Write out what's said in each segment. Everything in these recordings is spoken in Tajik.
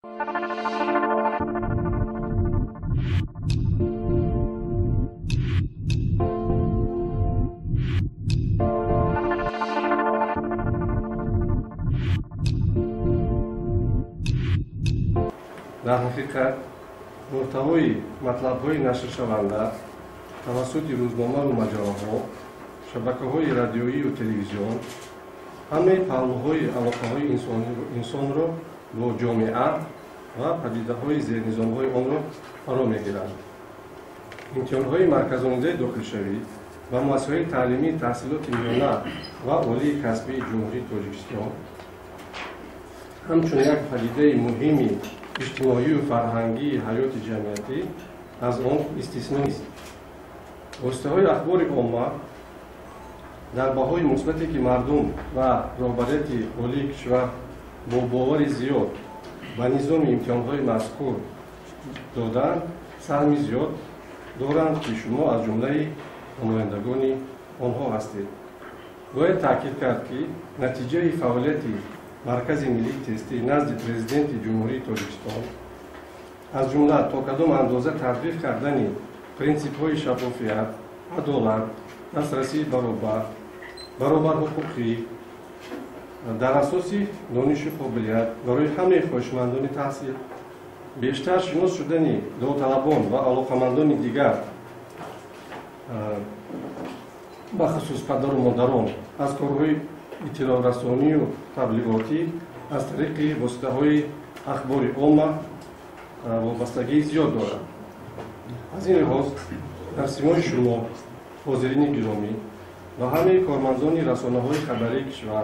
در حقیقت محتوای مطلب‌های نشر شونده توسط روزنامه و مجله‌ها، شبکه‌های رادیویی و تلویزیون همه پهلوهای علاقه‌های انسان را با جامعه و پدیده‌های زیرنظام‌های آن را فرا می‌گیرند. امتحان‌های مرکزآموزی داخلشوی و مسائل تعلیمی تحصیلات میانه و عالی کسبی جمهوری تاجیکستان همچون یک پدیده مهمی اجتماعی و فرهنگی حیات جمعیتی از آن استثنا نیست. واسطه‌های اخبار عامه در بهای مثبتی که مردم و رهبریت عالی کشور با باور زیاد و نظام امتحان‌های مذکور دادند سهم زیاد دارند که شما از جمله نمایندگان آنها هستید. باید تاکید کرد که نتیجه فعالیت مرکز ملی تستی نزد پرزیدنت جمهوری تاجیکستان از جمله تا کدام اندازه تطبیق کردن پرینسیپ‌های شفافیت، عدالت، دسترسی برابر حقوقی در اساس دانش و قابلیت برای همه خواهشمندان تحصیل، بیشتر شناس شدن داوطلبان و علاقه‌مندان دیگر بخصوص پدر و مادران از کارهای اطلاع رسانی و تبلیغاتی از طریق واسطه‌های اخبار عامه وابستگی زیاد دارد. از این لحاظ در سیمای شما حاضرین گرامی و همه کارمندان رسانه‌های خبری کشور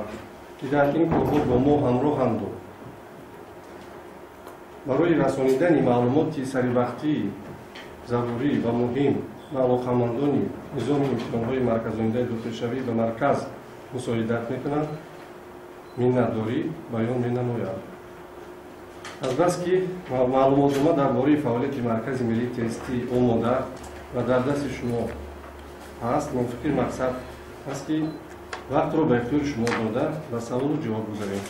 که در این کارها با ما همراهند برای رسانیدن معلومات سریع‌وقتی ضروری و مهم و علاقه‌مندان نظام امتحان‌های مرکزآموزی داخلشوی و مرکز مساعدت میکنند، منتداری بیان مینماید. از بس که معلومات ما درباره فعالیت مرکز ملی تستی آماده و در دست شما هست، من فکر مقصد است که وقت را به اختیار شما داده و سوال و جواب گذاریم.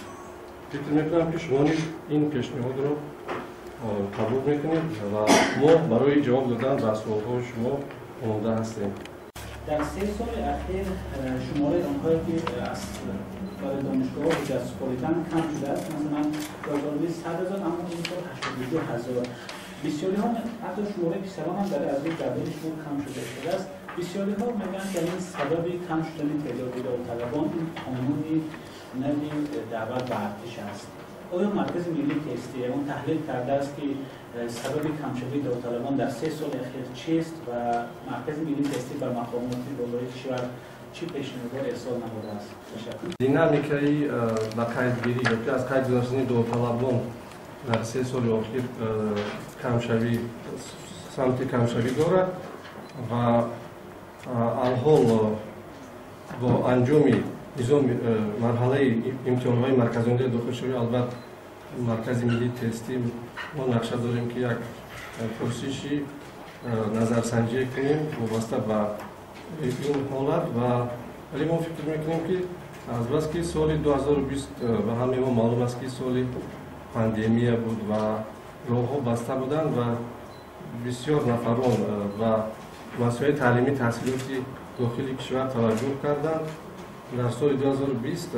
فکر میکنم که شما این پیشنهاد را قبول میکنید و ما برای جواب دادن به سوال‌های شما آماده هستیم. در 3 سال اخیر شماره آنهایی که از دانشگاه و حجت سپاریدن کم شده است. مثلا در 100,000 اما این سال 82,000. بسیاری ها حتی شماره پسران هم در از روی جدول شما کم شده است. بسیاری ها میگن که این سبب کم شدن تعداد داوطلبان این قانونی نوی دعوت به ارتش است. آیا مرکز ملی تستی اون تحلیل کرده است که سبب کم شدن داوطلبان در 3 سال اخیر چیست و مرکز ملی تستی بر مقامات بالای کشور چی پیشنهاد ارسال نموده است؟ دینامیکای با قیدگیری یا از قید گذاشتن داوطلبان در 3 سال اخیر کمشوی سمت کمشوی دارد و الحال با انجام نظام مرحله امتحان‌های مرکزآموزی داخلشوی البته مرکز ملی تستی ما نقشه داریم که یک پرسشی نظرسنجی کنیم وابسته به این حالت و ولی ما فکر میکنیم که از بس که سال 2020 و همه ما معلوم است که سال پاندمی بود و راه‌ها بسته بودند و بسیار نفران و مسائل تعلیمی تحصیلاتی داخلی کشور توجه کردند. در سال 2020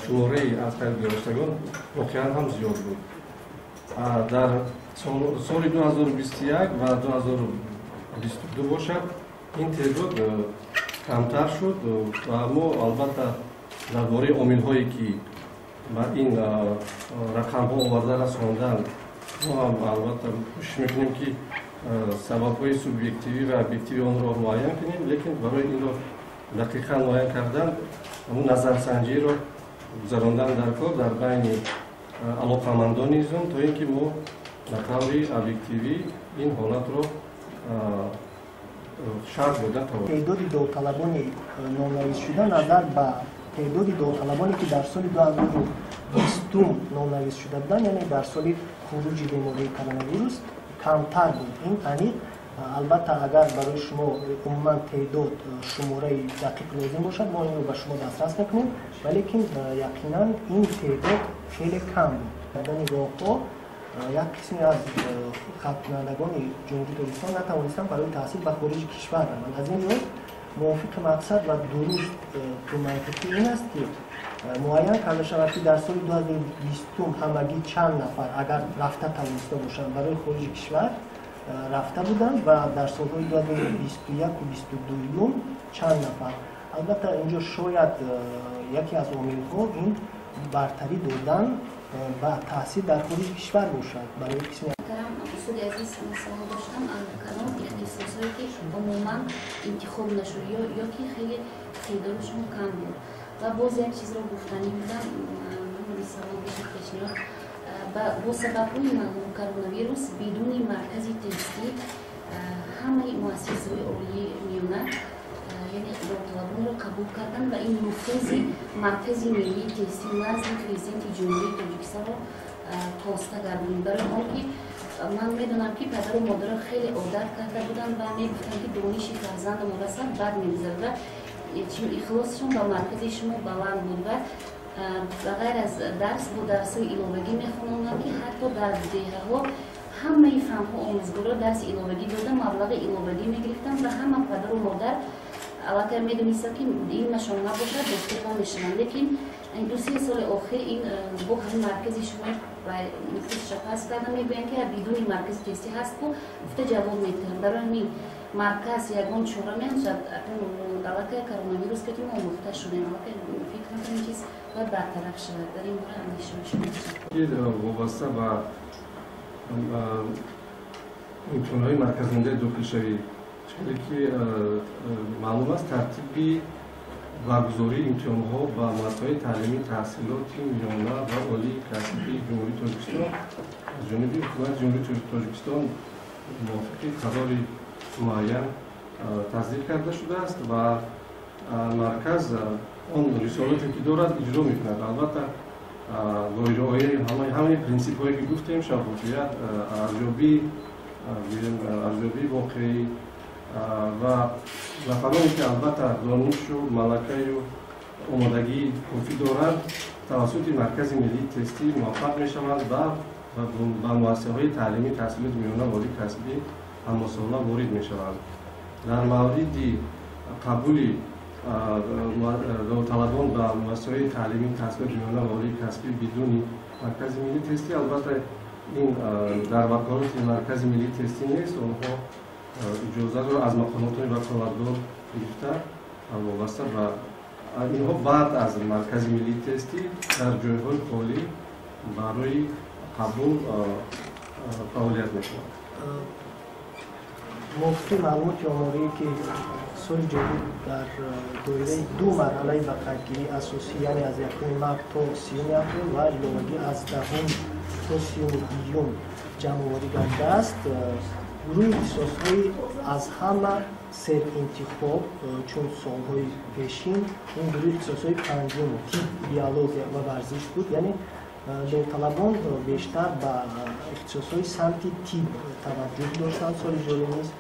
شماره از قید گرفتگان واقعا هم زیاد بود. در سال 2021 و 2022 باشد این تعداد کمتر شد و ما البته درباره عامل‌هایی که با این رقم‌ها آورده رساندن ما هم البته کوشش می‌کنیم که سبب‌های سوبیکتیوی و ابجکتیوی آن را معین کنیم، لیکن برای این را دقیقاً معین کردن همون نظرسنجی را گذراندن در کار در بین علاقه‌مندان نظام تا اینکه ما به طور ابجکتیوی این حالت را شرط بوده تا تعداد داوطلبان نامنویس شده نظر به تعداد داوطلبانی که در سال 2020 نامنویس شده بودند، یعنی در سال خروج بیماری کرونا ویروس کمتر بود. این یعنی البته اگر برای شما عموما تعداد شماره دقیق لازم باشد ما این رو به شما دسترس میکنیم، ولی یقینا این تعداد خیلی کم بود. در راه‌ها یک قسمی از خطرناکان جمهوری تاجیکستان نتوانستند برای تحصیل به خارج کشور روند. از این رو موافق مقصد و درست تو منطقی این است که معین کرده شود که در سال 2020 همگی چند نفر اگر رفته توانسته باشند برای خارج کشور رفته بودند و در سالهای 2021 و 2022 چند نفر. البته اینجا شاید یکی از عامل‌ها این برتری دادن و تحصیل در خارج کشور باشد برای کسی اصول عزیز مثلا داشتم کلام اختصاصی که عموما انتخاب نشد یا که خیلی تعدادشون کم بود و باز یک چیز رو گفتنی بودم مثلا پیشنهاد با سبب کرونا ویروس بدون مرکز تستی همه مؤسسات عالی میونت یعنی داوطلبان رو قبول کردن و این نفوذ مرکز ملی تستی نزد پرزیدنت جمهوری تاجیکستان رو خواسته کردیم. برای آنکه من میدونم که پدر و مادر خیلی عادت کرده بودن و میگفتن که دانش فرزند مرسل بد میگذره و اخلاصشون با مرکز شما بلند بود و غیر از درس با درس‌های ایلاوگی میخوندن که حتی در دهه‌ها همه فن‌ها آموزگارا درس ایلاوگی دادن، مبلغ ایلاوگی میگرفتن و همه پدر و مادر البته میدونستن که این نشان نباشه دستگاه میشن، لیکن این 2-3 سال اخیر این با همین مرکز شما و نفوذ شخص کردن میگوین که بدون مرکز تستی هست که گفته جواب میتونن. برای این مرکز یگان چهره میشد البته کرونا ویروس که ما مخته شدیم البته فکر میکنم چیز باید برطرف شود. در این باره اندیشه شما وابسته به امتحان‌های مرکزنده داخلشوی چیزی که معلوم است ترتیبی برگزاری امتحان‌ها و مؤسسه‌های تعلیمی تحصیلاتی میانه و عالی کسبی جمهوری تاجیکستان از جانب حکومت جمهوری تاجیکستان موافق قراری معین تصدیق کرده شده است و مرکز آن رسالاتی که دارد اجرا می‌کند. البته لایحه‌های همین پرینسیپ‌هایی که گفتیم شفافیت، ارزیابی واقعی و نفرانی که البته دانش و ملکه و آمادگی کافی دارند توسط مرکز ملی تستی موفق می‌شوند و به مؤسسه‌های تعلیمی تحصیلات میانه و عالی کسبی هم‌سالانه وارد می‌شوند. در مورد قبول داوطلبان به مؤسسه‌های تعلیمی تحصیلات میانه و عالی کسبی بدون مرکز ملی تستی البته این در وکالت مرکز ملی تستی نیست. آنها اجازه رو از مقامات وکالتدار گرفته وابسته و اینها بعد از مرکز ملی تستی در جایهای خالی برای قبول فعالیت می‌کنند. مفتی معلومات آماری که سال جدید در دوره 2 مرحله بقیه‌گیری اساسی یعنی از 1 مارس تا 30 اپریل و ایلاوگی از 10 تا 30 دیوم جمع‌آوری کرده است. گروه اختصاص‌های از همه سر انتخاب چون سال‌های پیشین این گروه اختصاص‌های پنجم تیپ بیولوژی و ورزش بود، یعنی داوطلبان بیشتر به اختصاص‌های سمت تیپ توجه داشتند. سال جاری نیست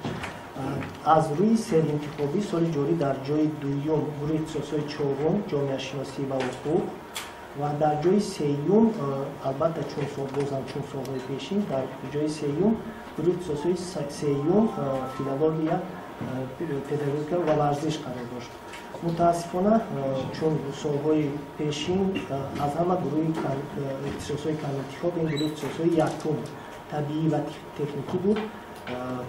از روی سر انتخابی سال جاری در جای دوم گروه اختصاص‌های چهارم جامعه شناسی و حقوق و در جای سوم البته چون سال‌های پیشین در جای سوم گروه اختصاص‌های سوم فیلولوژی پداگوژیک و ورزش قرار داشت. متاسفانه چون سال‌های پیشین از همه گروه اختصاص‌های کم انتخاب این گروه اختصاص‌های یکم طبیعی و تکنیکی بود.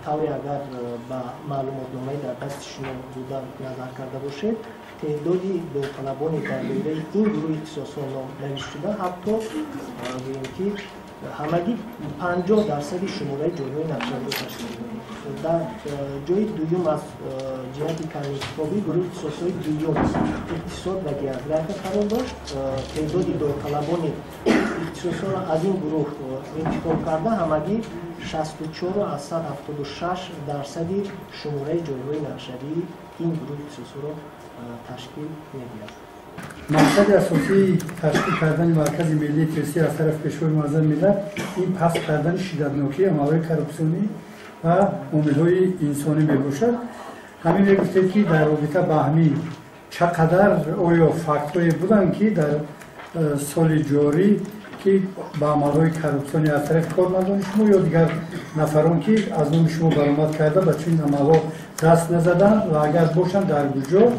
طوری اگر به معلوماتنامه در دست شما بودن نظر کرده باشید تعدادی داوطلبانی در دایره این گروه اختصاص‌ها نوشته شده حتی بگیم که همگی 50% شماره جای‌های نقشه‌بندی تشکیل می‌دهند. در جای دوم از جهت کم انتخابی گروه اختصاص‌های دوم اقتصاد و گردگرد قرار داشت. تعدادی داوطلبان اختصاص‌ها را از این گروه انتخاب کرده همگی 64.76% شماره جای‌های نقشه‌بندی این گروه اختصاص‌ها را تشکیل می‌دهد. مقصد اساسی تشکیل کردن مرکز ملی تستی از طرف پیشوای معظم ملت این پس کردن شدتناکی عملهای کرپسیونی و عامل‌های انسانی میباشد. همین میگفتید که در رابطه با همین چقدر آیا فاکتورایی بودن که در سال جاری که با عملهای کرپسیونی از طرف کارمندان شما یا دیگر نفران که از نام شما برآمد کرده به چنین عملها دست نزدن و اگر باشند در کجا؟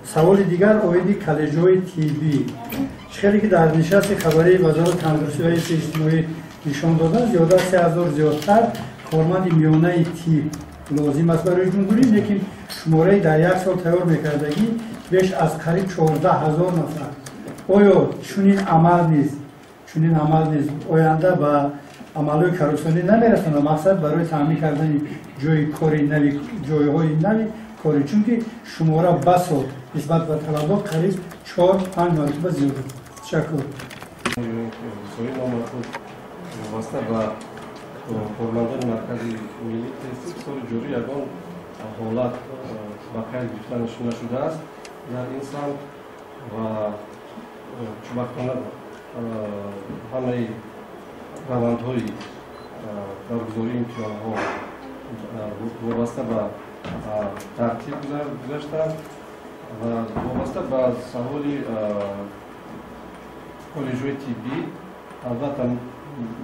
سوال دیگر اویدی کالج‌های طبی خیلی که در نشست خبری وزارت تندرستی و اجتماعی نشان دادن زیاده از 3000 زیادتر کارمند میانه تیپ لازم است برای جمهوری، لیکن شماره در یک سال تیار میکردگی بیش از قریب 14000 نفر. آیا چنین عمل نیست؟ آینده به عملهای کرپسیونی نمیرسند و مقصد برای تامین کردن جای کاری نوی، جایهای نوی کاری، چون که شماره بساط نسبت به طلبات قریب 4-5 مرتبه زیاده. تشکر. واسطه با کارمندان مرکزی ملی تحصیل سال جاری یگان حالت با قید گرفتنش نشده است در این سال و چوبکانه همه روندهای برگزاری امتحانها وابسته به ترتیب گذاشتند و وابسته به سوال کالج‌های طبی البته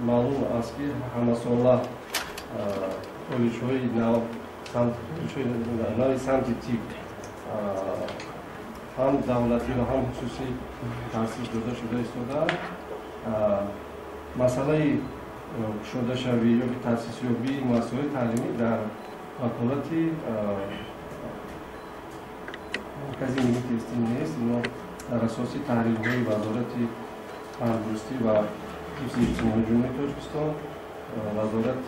معلوم است که همه ساله کالج‌های نوی سمت طب هم دولتی و هم خصوصی تأسیس داده شده ایستاده. مسئله شده شوی یا تأسیس یابی مؤسسه‌های تعلیمی در وکالت مرکز ملی تحصیل نیست. اینا در اساس تحریم‌های وزارت تندرستی و حفظ اجتماعی جمهوری تاجیکستان، وزارت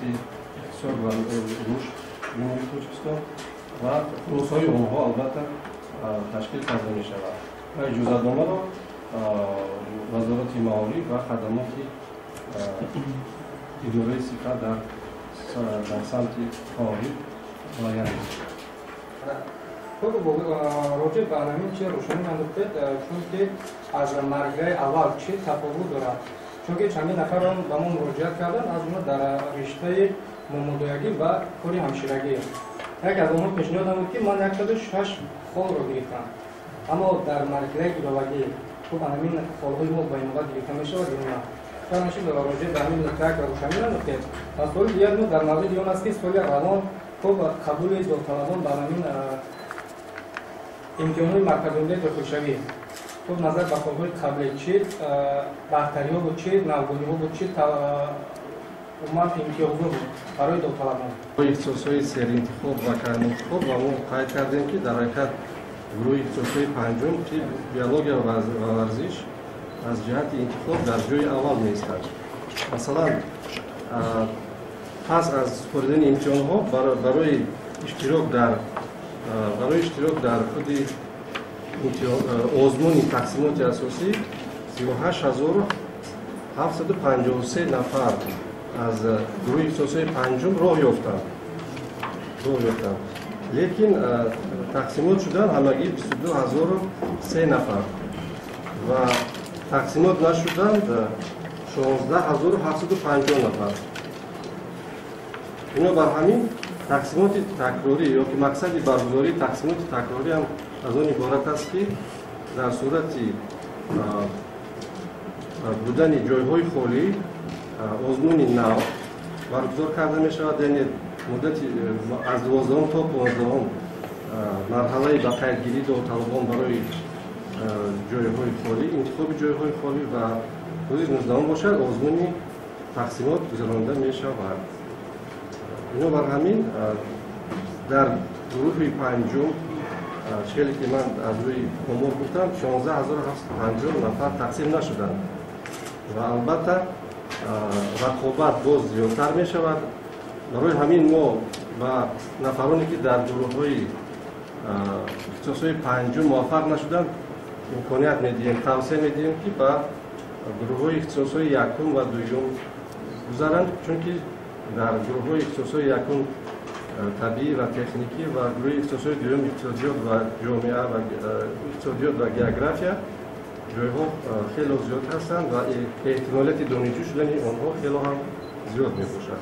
اقتصاد و رشد جمهوری تاجیکستان و پروسه‌های آنها البته تشکیل کرده می شود و اجازتنامه را وزارت معالی و خدمات اداره صحت در سمت کاری معین است. خب راجع به همین چیز روشنی انداختید، چون که از مرحله اول چه تفاوت دارد، چون که چند نفر هم به ما مراجعت کردن از اونها در رشته مامودایگی و کاری همشیرگی. یک از اونها پیشنهاد بود که من 106 خال رو گرفتم، اما در مرحله گیراوگی خب همین خالهای ما با این موقع گرفته میشه و دیگه نه. فرمایشی به راجع به همین نکته روشنی انداختید. از سوال دیگر ما در مورد دیگه است که سال روان خب قبول داوطلبان به همین امتحان‌های مرکزی داخلشوی خب نظر به سال‌های قبلی چی برتری‌ها بود، چی نوگانی‌ها بود، چی اومد امتیازها بود برای داوطلبان. اختصاص‌های سری انتخاب و کارم انتخاب و ما قید کردیم که در حقیقت گروه اختصاص‌های پنجم که بیولوژیا و ورزش از جهت انتخاب در جای اول می‌ایستد. مثلا پس از سپردن امتحان‌ها برای اشتراک در خود آزمون تقسیمات اساسی 38753 نفر از گروه اختصاصی پنجم راه یافتند. لیکن تقسیمات شدن همگی 22003 نفر و تقسیمات نشدند 16750 نفر. اینا بر همین تقسیمات تکراری یا که مقصد برگزاری تقسیمات تکراری هم از آن عبارت است که در صورت بودن جایهای خالی آزمون نو برگزار کرده می شود، یعنی مدت از 12 تا 15 مرحله به قیدگیری داوطلبان برای جایهای خالی، انتخاب جایهای خالی و روز 19 باشد آزمون تقسیمات گذرانده می شود. اینو بر همین در گروه پنجم چهلی که من از روی امور گفتم 16750 نفر تقسیم نشدند و البته رقابت باز زیادتر می شود. برای همین ما و نفرانی که در گروه های اختصاصی پنجم موفق نشدند امکانیت میدیم، توصیه میدیم که به گروه های اختصاصی یکم و دوم گذارند، چون که در گروه های اختصاصی یکم طبیعی و تکنیکی و گروه اختصاصی دوم اقتصادیات و جامعه و اقتصادیات و گئوگرافیا جایها خیلی زیاد هستند و احتمالیت دانشجو شدن آنها خیلی هم زیاد می باشد.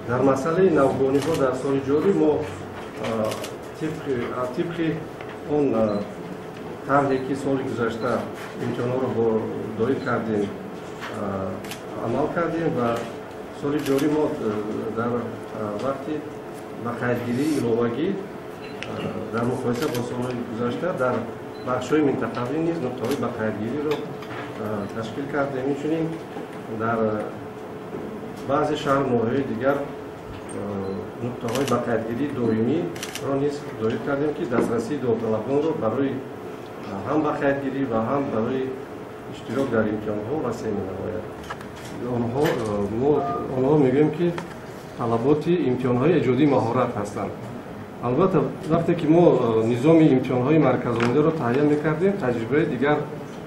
در مسئله نوگانی ها در سال جاری ما طبق اون طرحی که سال گذشته امتحان‌ها رو با دایر کردیم عمل کردیم و سال جاری ما در وقتی با قیدگیری ایلوگی در مقایسه با سال‌های گذشته در بخش‌های منطقه‌ای نیز نقطه‌های با قیدگیری رو تشکیل کردیم. می‌تونیم در بعضی شهرهای دیگر نقطه‌های با قیدگیری دائمی را نیز دایر کردیم که دسترسی داوطلبان رو برای هم با قیدگیری و هم برای اشتراک در امتحان‌ها وسیع می‌نماید. آنها میگویم که طلبات امتحان‌های ایجادی مهارت هستند. البته وقتی که ما نظام امتحان‌های مرکزآمده را تهیه می‌کردیم، تجربه دیگر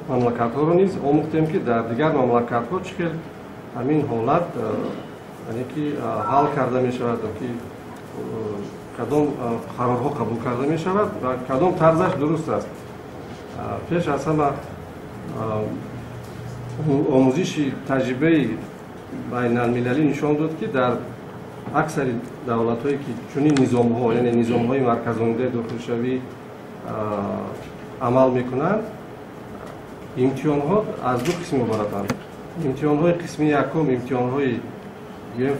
مملکت‌ها را نیز آموختیم که در دیگر مملکت‌ها چقدر همین حالت یعنی که حل کرده می‌شود که کدام قرارها قبول کرده می‌شود و کدام طرزش درست است. پیش از همه آموزش تجربه بین المللی نشان داد که در اکثر دولت‌هایی که چنین نظام‌ها یعنی نظام‌های مرکزآمده داخلشوی عمل می‌کنند، امتحان‌ها از دو قسم عبارتند. امتحان‌های قسم یکم امتحان‌های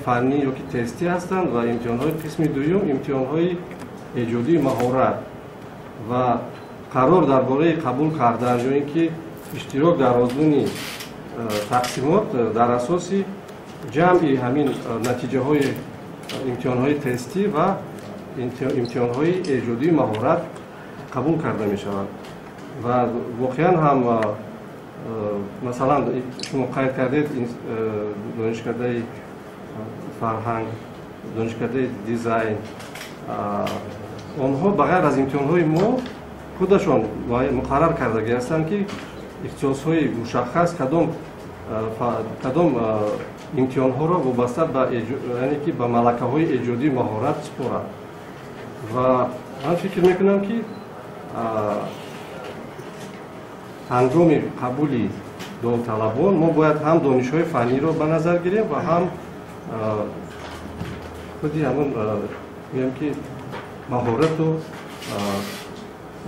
فنی یا که تستی هستند و امتحان‌های قسم دوم امتحان‌های ایجادی مهارت و قرار درباره قبول کردن یا اینکه اشتراک در آزمون تقسیمات در اساس جمع همین نتیجه‌های امتحان‌های تستی و امتحان‌های ایجادی مهارت قبول کرده می‌شوند و واقعاً هم مثلا شما قید کردید دانشکده فرهنگ، دانشکده دیزاین، آنها بغیر از امتحان‌های ما خودشان مقرر کردگی هستند که اختصاص‌های مشخص کدام امتحان‌ها را وابسته به یعنی که به ملکه‌های ایجادی مهارت سپارند و من فکر می‌کنم که هنگام قبولی داوطلبان ما باید هم دانش‌های فنی را به نظر گیریم و هم خودی همون میگم که مهارت و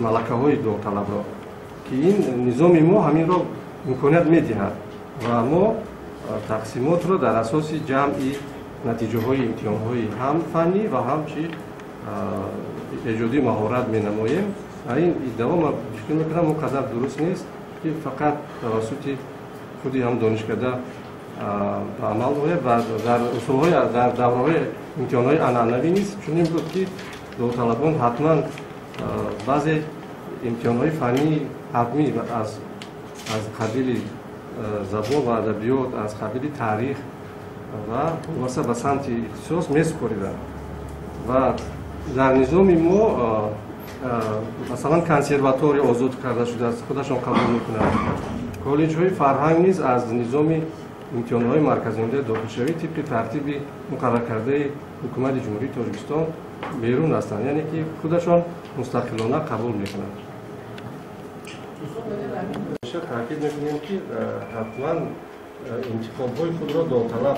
ملکه‌های داوطلب را که این نظام ما همین را امکانیت می‌دهد و ما تقسیمات را در اساس جمعی نتیجه‌های امتحان‌های هم فنی و هم ایجادی مهارت می‌نماییم. این ادعا ما فکر می‌کنم اونقدر درست نیست که فقط توسط خودی هم دانشکده به عمل باید و در اصول‌های در دوره‌های امتحان‌های عنعنوی نیست. چون این بود که داوطلبان حتما بعضی امتحان‌های فنی حتمی از قبیل زبان و ادبیات، از قبیل تاریخ و واسه به سمت اختصاص می‌سپاریدند و در نظام ما مثلا کنسرواتوری آزاد کرده شده است، خودشان قبول می‌کنند. کالج‌های فرهنگ نیز از نظام امتحان‌های مرکزآمده داخلشوی طبق ترتیب مقرر کرده حکومت جمهوری تاجیکستان بیرون هستند، یعنی که خودشان مستقلانه قبول می‌کنند. تاکید می‌کنیم که حتما انتخاب‌های خود را داوطلب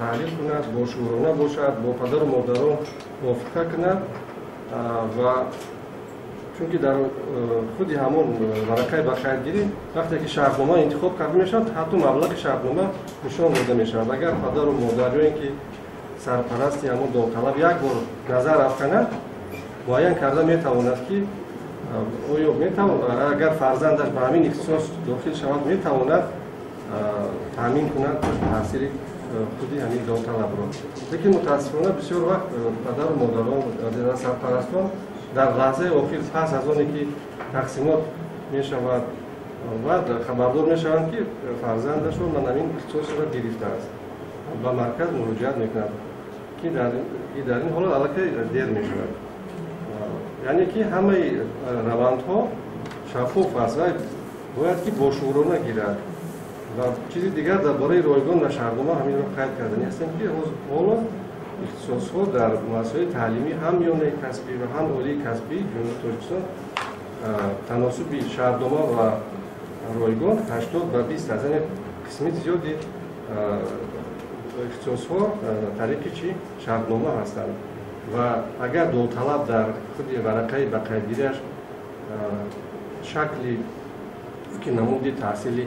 تحلیل کند، با شورانه باشد، با پدر و مادران موافقت کند و چون که در خودی همون ورقه بخیرگیری وقتی که شهرنامه انتخاب کرده میشد حتی مبلغ شهرنامه نشان داده میشد. اگر پدر و مادر یا اینکه سرپرستی همون داوطلب یک بار نظر افکند معین کرده میتواند که آیا میتواند اگر فرزندش به همین اختصاص داخل شود میتواند تامین کند تحصیل خودی همین داوطلب را. لیکن متاسفانه بسیار وقت پدر و مادران و سرپرستان در لحظه آخر پس از آنی که تقسیمات می شود و خبردار می شوند که فرزندشون من همین اختصاص را گرفته است و مرکز مراجعت می کند که در این حالت علاقه دیر می شود. یعنی که همه روندها شفاف است و باید که با شورانه گیرد و چیزی دیگر درباره رایگان و شهرنامه همین را قید کردنی هستیم که حالا اختصاص‌ها در مؤسسه‌های تعلیمی هم میانه کسبی و هم عالی کسبی جمهوری تاجیکستان تناسب شهرنامه و رایگان 80 و 20 از این قسمت زیادی اختصاص‌ها طریق چی شهرنامه هستند و اگر داوطلب در خود ورقه بقیه‌گیریش шакли ки намуди таҳсили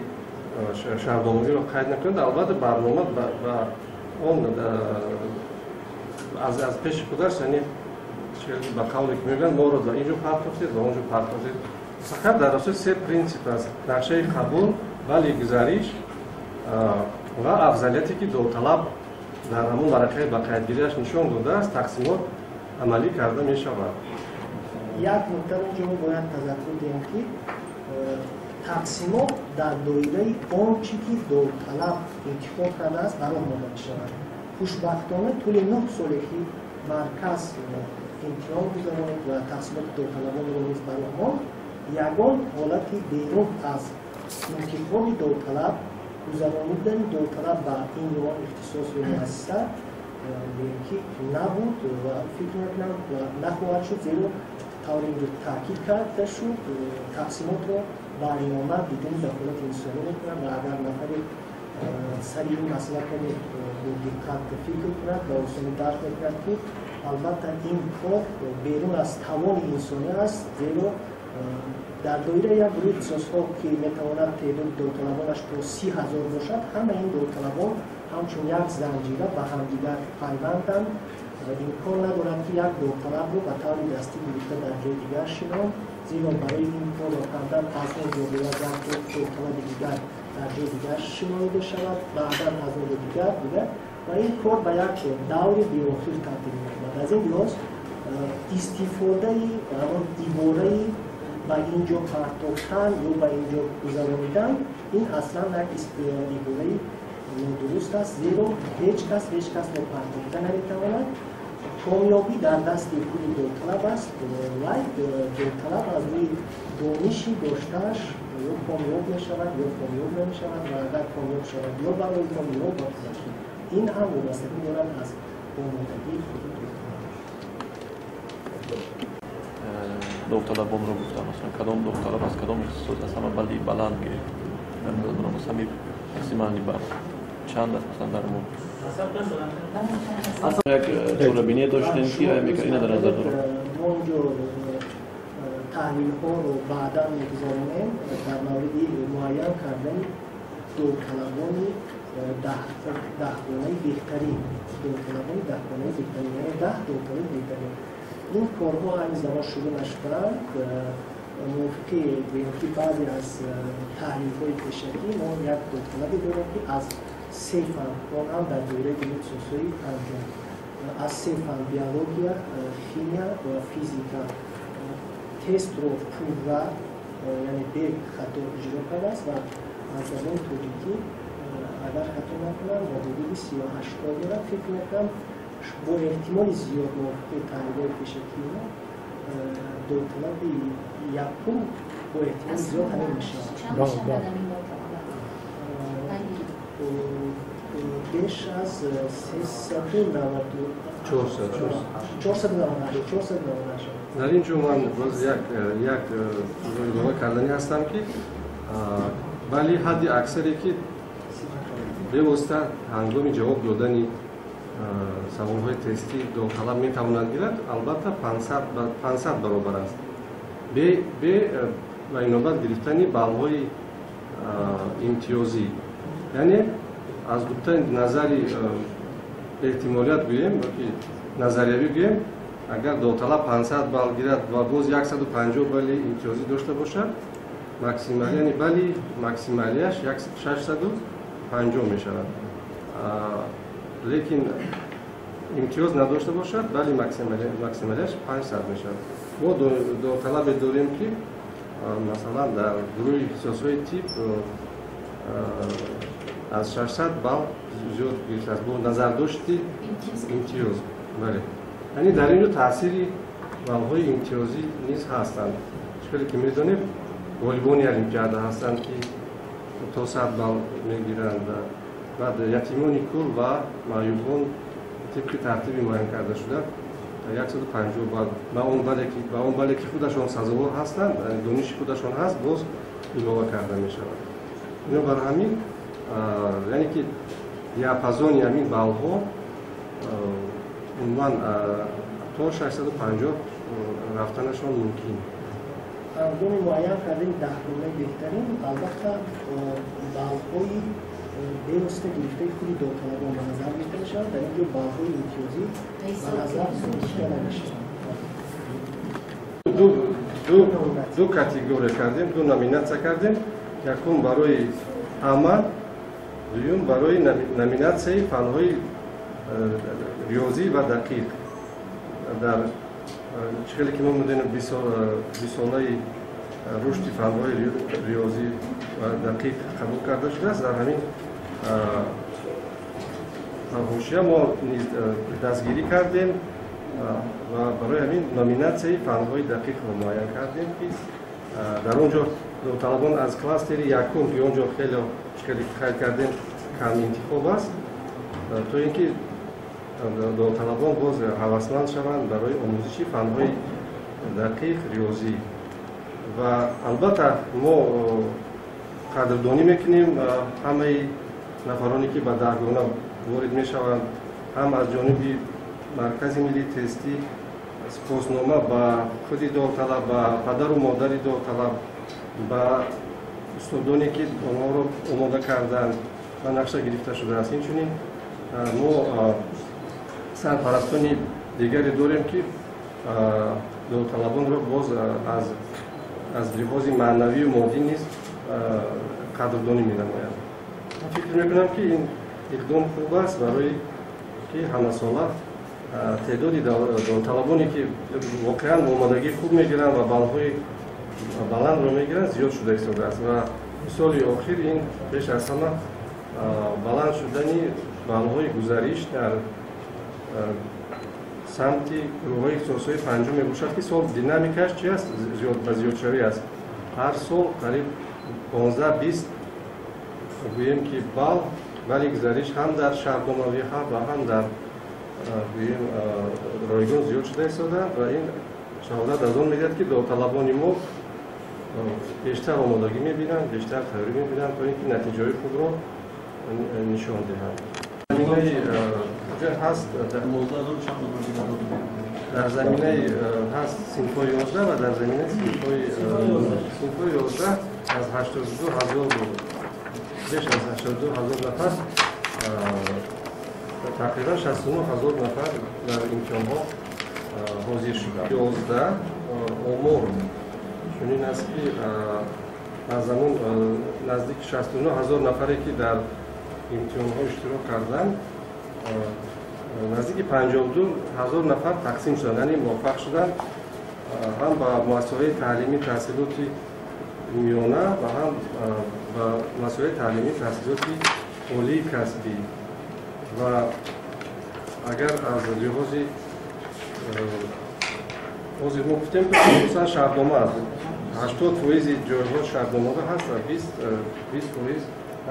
шаҳрдомавиро қайд накунад, албатта барнома ба он аз пеши гузашт, яъне ба қавле ки мегӯянд моро ба инҷо партофтед, ба онҷо партофтед. Фақат дар асоси се принсип аст: нақшаи қабул, вале гузариш ва афзалияте ки довталаб дар ҳамон варақаи ба қайдгирияш нишон додааст, тақсимот амалӣ карда мешавад. як нукта ҷо бояд тазаккур диҳем ки тақсимот дар доираи он чи ки довталаб интихоб кардааст баромада мешавад. хушбахтона тӯли 9 соле ки марказ имтиҳон гузаронид ва тақсимоти довталабонро низ баромонд, ягон ҳолати берун аз интихоби довталаб гузаронидани довталаб ба ин ё ихтисосу муассиса ки набуд ва фикр мекунам ва нахоҳад шуд, зеро тавре инҷо таъкид карда шуд тақсимотро барнома бидуни дахолати инсонӣ мекунад ва агар нафаре сари ин масъала каме бо диққат фикр кунад ва осонӣ дарк мекунад ки албатта ин кор берун аз тавони инсонӣ аст, зеро дар доираи як гурӯҳи ихтисосҳо ки метавонад теъдоди довталабонаш то 30,000 бошад, ҳама ин довталабон ҳамчун як занҷира ба ҳамдигар пайванданд. имкон надорад ки як довталабро ба таври дастӣ гирифта дар ҷои дигар шинонд, зеро барои ин корро кардан аз он ҷобояд як довталаби дигар дар ҷои дигар шиноида шавад, баъдан аз он дигар ва ин кор ба як даври беохир табдил мешавад. аз ин лиҳоз истифодаи ҳамон ибораи ба инҷо партофтан ё ба инҷо гузаронидан, ин аслан як ибораи нодуруст аст, зеро ҳеҷ касро партофта наметавонад. комёбӣ дар дасти худи довталаб аст, вай довталаб аз рӯи дониши доштааш ё комёб мешавад ё комёб намешавад ва агар комёб шавад ё барои он ё ба пулашӣ. ин ҳам вобастагӣ дорад аз омодагии худи довталабонро гуфтам, масалан кадом довталаб аз кадом ихтисос аз ҳама баланд гирифт. Намедонам аз ҳамин максимални бар чанд аст масалан дар мо як чорабиnie доштем ки ина дар назар дорам. мо инҷо таҳлилҳоро баъдан мегузаронем дар мавриди муайян кардани довталабони даҳгонаи беҳтарин, довталабони даҳгонаи беҳтарин, яъне 10 довталаби беҳтарин. ин корҳо ҳамин замон шурӯъ нашуданд. мувофиқи гӯем ки баъзе аз таҳлилҳои пешакӣ мо як довталабе дорем ки аз 3 фан, он ҳам дар доираи ихтисосҳои панҷум, аз 3 фан биология, химия ва физика тестро пурра, яъне бе хато иҷро кардааст ва аз забони тоҷикӣ агар хато накунам ба ҳудуди 38 дорад, фикр мекунам бо эҳтимоли зиёд мувофиқи таҳлилҳои пешакӣ довталаби якум бо эҳтимоли зиёд ҳамин мешавад. беш аз 498. дар ин ҷо ман боз як илова кардани ҳастам ки вале ҳадди аксаре ки бевосита ҳангоми ҷавоб додани саволҳои тестӣ довталаб метавонад гирад, албатта 500 баробар аст ба инобат гирифтани баллҳои имтиёзӣ. яъне аз нуқтаи назари эҳтимолият гӯем yoki назариявӣ гӯем, агар довталаб 500 балл гирад ва боз 150 балли имтиёзӣ дошта бошад, яъне балли максималияш 650 мешавад. лекин имтиёз надошта бошад, балли максималияш 500 мешавад. мо довталабе дорем ки масалан дар гурӯҳи ихтисосҳои тиб аз 600 балл зиёд гирифтааст бо назардошти имтиёз. яъне дар ин ҷо таъсири баллҳои имтиёзӣ низ ҳастанд. чунки ки медонем ғолибони олимпиада ҳастанд ки то 100 балл мегиранд. баъд ятимони кул ва маъюбон тибқи тартиби муайян карда шуда 150 балл ба он бале ки худашон сазовор ҳастанд, дониши худашон ҳаст, боз илова карда мешавад. ино бар ҳамин яъне ки диапазони ҳамин баллҳо умуман то 650 рафтанашон мумкин. انجام معین کردیم 10 نمره بهترین البته بالهای درست گرفته خود داوطلبان به نظر گرفته میشود در اینجا بالهای امتیازی به نظر گرفته نمیشود دو کاتگوری کردیم دو نامیناسیون کردیم یکم برای عمل دوم برای نامیناسیون فنهای ریاضی و دقیق در چیزی که ما می‌دونیم 20 ساله رشد فنهای ریاضی و دقیق قبول کرده شده است در همین حوزه ما دستگیری کردیم و برای همین نامیناسیون فنهای دقیق رو معین کردیم که در اونجا داوطلبان از کلاستر یکم که اونجا خیلی انتخاب کردیم کم انتخاب است تا اینکه داوطلبان باز هوسمند شوند برای آموزش فنهای دقیق ریاضی و البته ما قدردانی میکنیم همه نفرانی که به درگونه وارد میشوند هم از جانب مرکز ملی تستی سپاسنامه به خود داوطلب به پدر و مادر داوطلب به استادانی که آنها را آماده کردند و نقشه گرفته شده است اینچنین ما سرپرستانی دیگری داریم که داوطلبان را باز از لحاظ معنوی و مادی نیز قدردانی می‌نمایند. من فکر می‌کنم که این اقدام خوب است برای که همه ساله تعدادی داوطلبانی که واقعا آمادگی خوب می‌گیرند و بالهای بلند را می‌گیرند زیاد شده است و سال آخر این بیش از همه بلند شدنی بالهای گزارش در سمت گروه‌های اختصاصی پنجم میباشد که سال دینامیکش چی است؟ زیادشوی است. هر سال قریب 15-20 گوییم که ولی گزارش هم در شهردام‌آوری و هم در رایگان زیاد شده است و این شهادت از آن می‌دهد که داوطلبان ما بیشتر آمادگی می‌بینند، بیشتر تیاری می‌بینند تا اینکه نتیجه خوب را نشان دهند. هست در زمینه هست صنف‌های 11 و در زمینه صنف‌های 11 از 82,000 بیش از 82,000 نفر تقریبا 69,000 نفر در امتحان‌ها حاضر شدند. 11 آمار چنین است که از زمان نزدیک 69,000 نفری که در امتحان‌ها اشتراک کردند نزدیک 52,000 نفر تقسیم شدند یعنی موفق شدند هم به مؤسسه‌های تعلیمی تحصیلات میانه و هم به مؤسسه‌های تعلیمی تحصیلات عالی کسبی و اگر از لحاظ ما گفتیم که خصوصا شهردامه است 80% جای‌ها شهردامه هست و 20%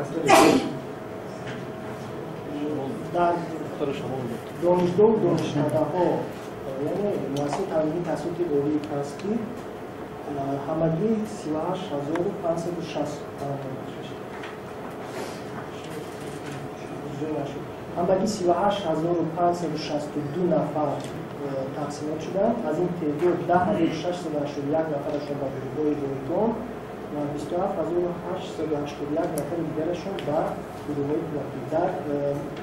هست در دانشگاه و دانشکده‌ها یعنی مؤسسه تعلیمی تحصیلات عالی کسبی همگی 38,560 همگی 38,562 نفر تقسیمات شدند. از این تعداد 10,681 نفرشون به گروه‌های رایگان و 27,881 نفر دیگرشون به گروه‌های پرایوت. در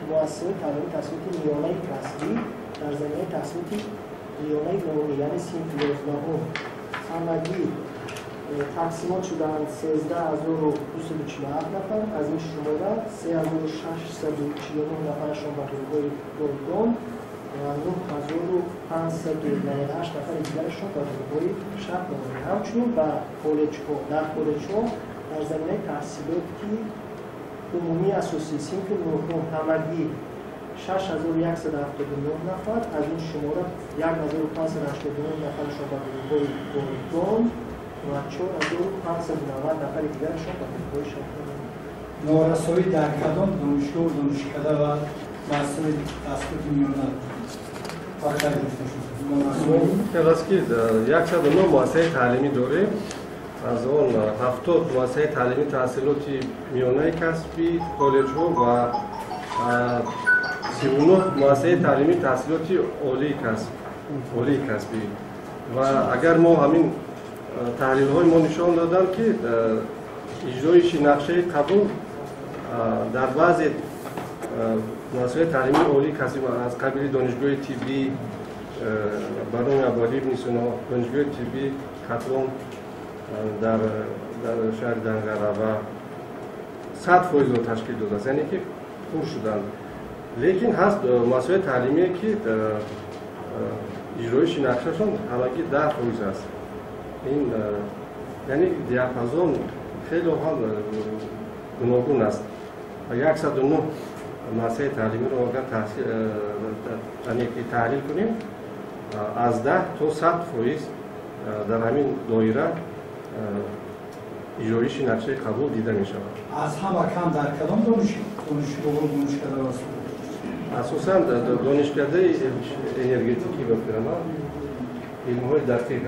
مؤسسه تعلیمی تحصیلات میانه کسبی در زمینه تحصیلات میانه نهمی یعنی صنف 11 همگی تقسیمات شدند 13,247 نفر. از این شماره 3,649 نفرشون به گروه‌های رایگان و 9,598 نفر دیگرشون به گروه‌های شهردام‌آوری. همچنین به کالج‌ها در زمینه تحصیلاتی عمومی اساسی صنف 9 همگی 6,179 نفر. از این شماره 1,589 نفرشون به گروه‌های رایگان و 4,590 نفر دیگرشون به گروه‌های شهردام‌آوری. نارسایی در کدام دانشگاه و دانشکده و مؤسسه تحصیلات میانه فاکتور گرفته شده؟ است که 109 مؤسسه تعلیمی داریم. از آن 70 مؤسسه تعلیمی تحصیلاتی میانه کسبی کالج‌ها و 39 مؤسسه تعلیمی تحصیلاتی عالی کسبی و اگر ما همین таҳлилҳои мо нишон доданд ки иҷроиши нақшаи қабул дар баъзе муассисаҳои таълимии олӣ аз қабили донишгоҳи тиббӣ бароми абоди ибни сино, донишгоҳи тиббӣ катлон дар шаҳри Дангарава ва 100% ташкил додааст, яъне ки пур шуданд. лекин ҳаст муассисаҳои таълимие ки иҷроиши нақшашон ҳамагӣ 10% аст. ин яъне диапазон хеле ҳам гуногун аст. 109 муассисаи таълимиро агар таҳлил кунем, аз 10 то 100% дар ҳамин доира иҷроиши нақшаи қабул дида мешавад. аз ҳама кам дар кадом донишгоҳ аст? асосан донишкадаи энергетикӣ бафирама илмҳои дақиқ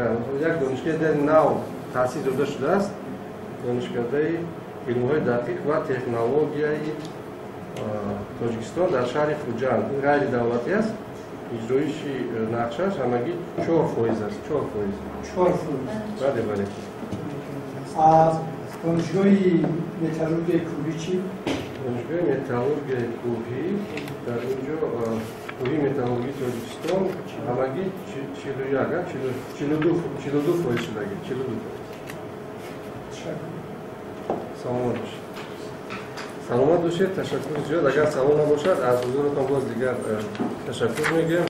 як донишкадаи нав таъсис дода шудааст, донишкадаи илмҳои дақиқ ва технологияи Тоҷикистон дар шаҳри Хуҷанд. ин ғайридавлатӣ аст. иҷроиши нақшаш ҳамагӣ 4% аст. 4%. бале бале. аз донишгоҳи металлургияи кӯҳӣ чӣ? донишгоҳи металлургияи кӯҳӣ дар инҷо кӯҳии металлургии Тоҷикистон ҳамагӣ 42% шудагӣ. 42%. саломат бошед. саломат бошед. ташаккур зиёд. агар савол набошад аз ҳузуратон боз дигар ташаккур мегӯям.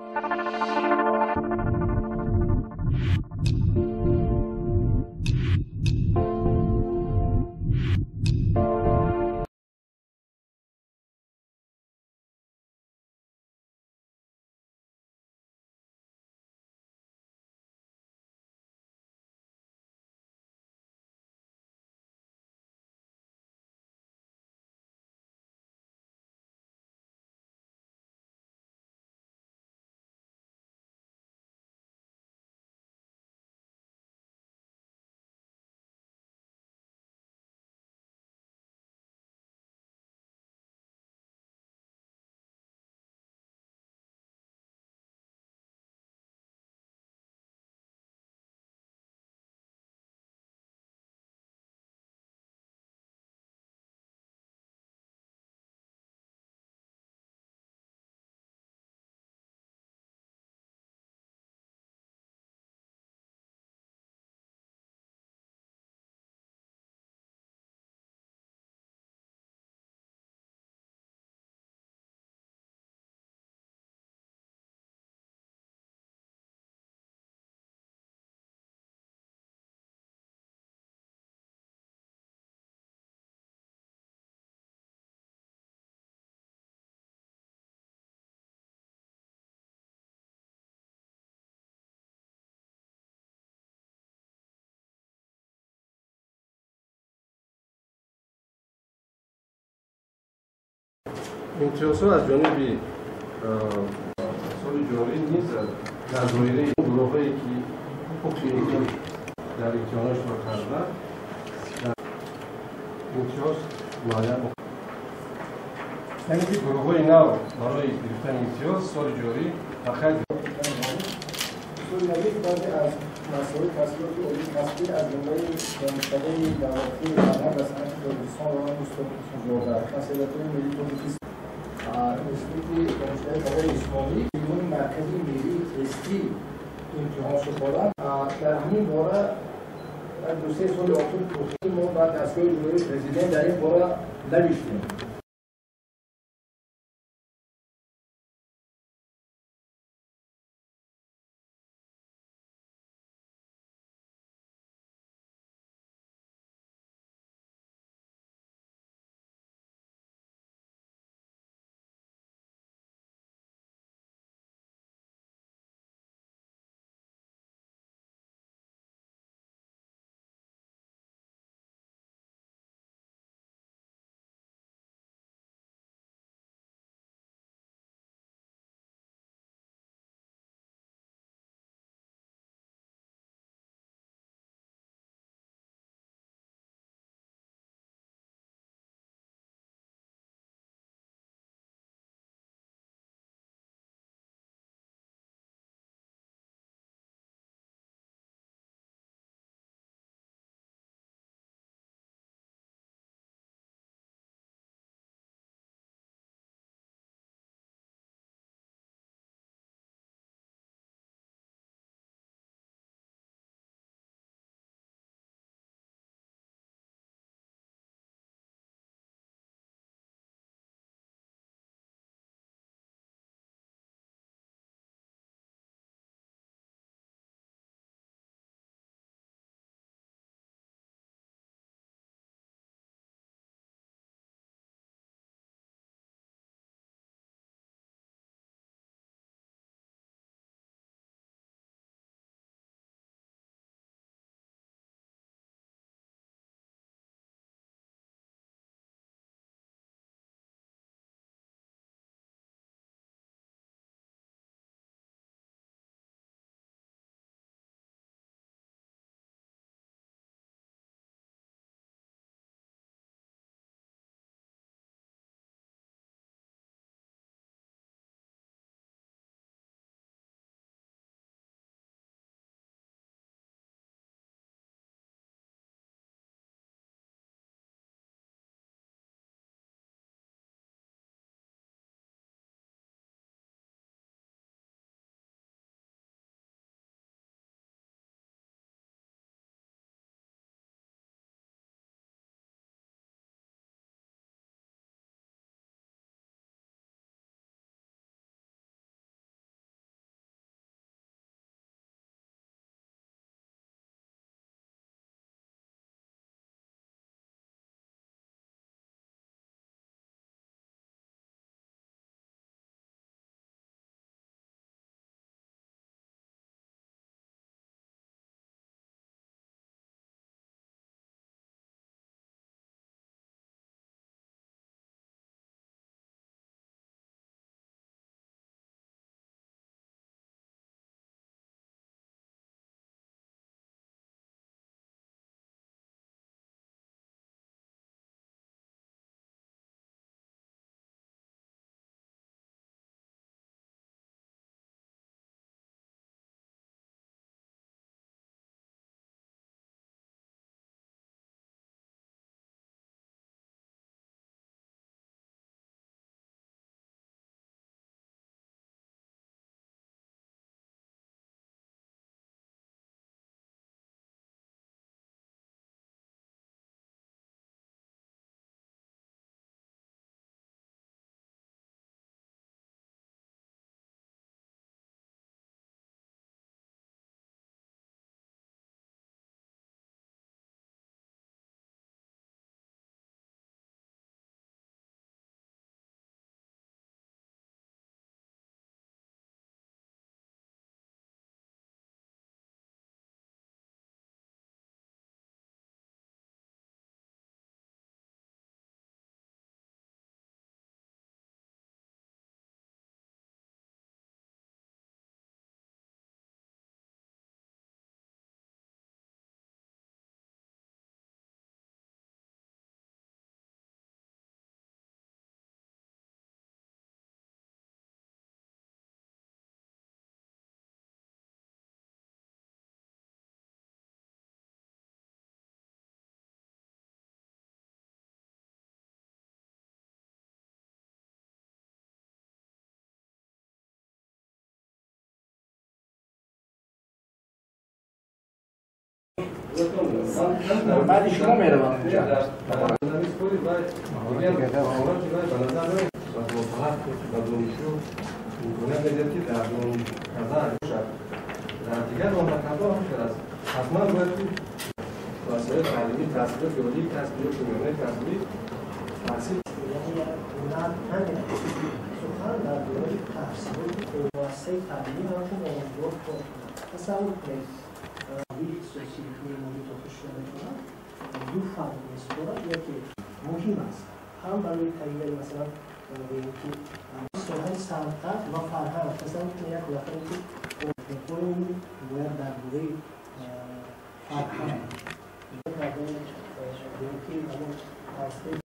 имтиёзҳо аз ҷониби соли ҷорӣ низ дар доираи гурӯҳҳое ки ҳукми дар имтиҳонҳо иштирок карданд имтиёз муайян яъне ки гурӯҳҳои нав барои гирифтани имтиёз соли ҷорӣ ба қайд بعضی از مسائل تحصیلات عالی تحصیل از جمله دانشکده دولتی هنر و صنعت تاجیکستان و استان تحصیلات ملی تاجیکستان انستیتوت دانشکده فضای اسلامی بیرون مرکز ملی تستی امتحان سپردن در همین باره دو سه سال آخر ما بعد دستگاه جمهوری پرزیدنت در این باره نوشتیم بعد شما میروم اونجا. حتما باید وسایل تعلیمی، تحصیل فئودالی، تحصیل شغلی، تحصیلی تحصیل سخن در دوره تحصیل واسه تعلیمی همچون آموزگار کنید. تصور کنید یک سوسیل میمونی تو کشور میکنم دو فرد نیست دارد یکی مهم است هم برای تغییر مثلا به اینکه سوهای سنقت و فرهنگ تصور کنید یک نفری که خودمون باید در دوره فرهنگ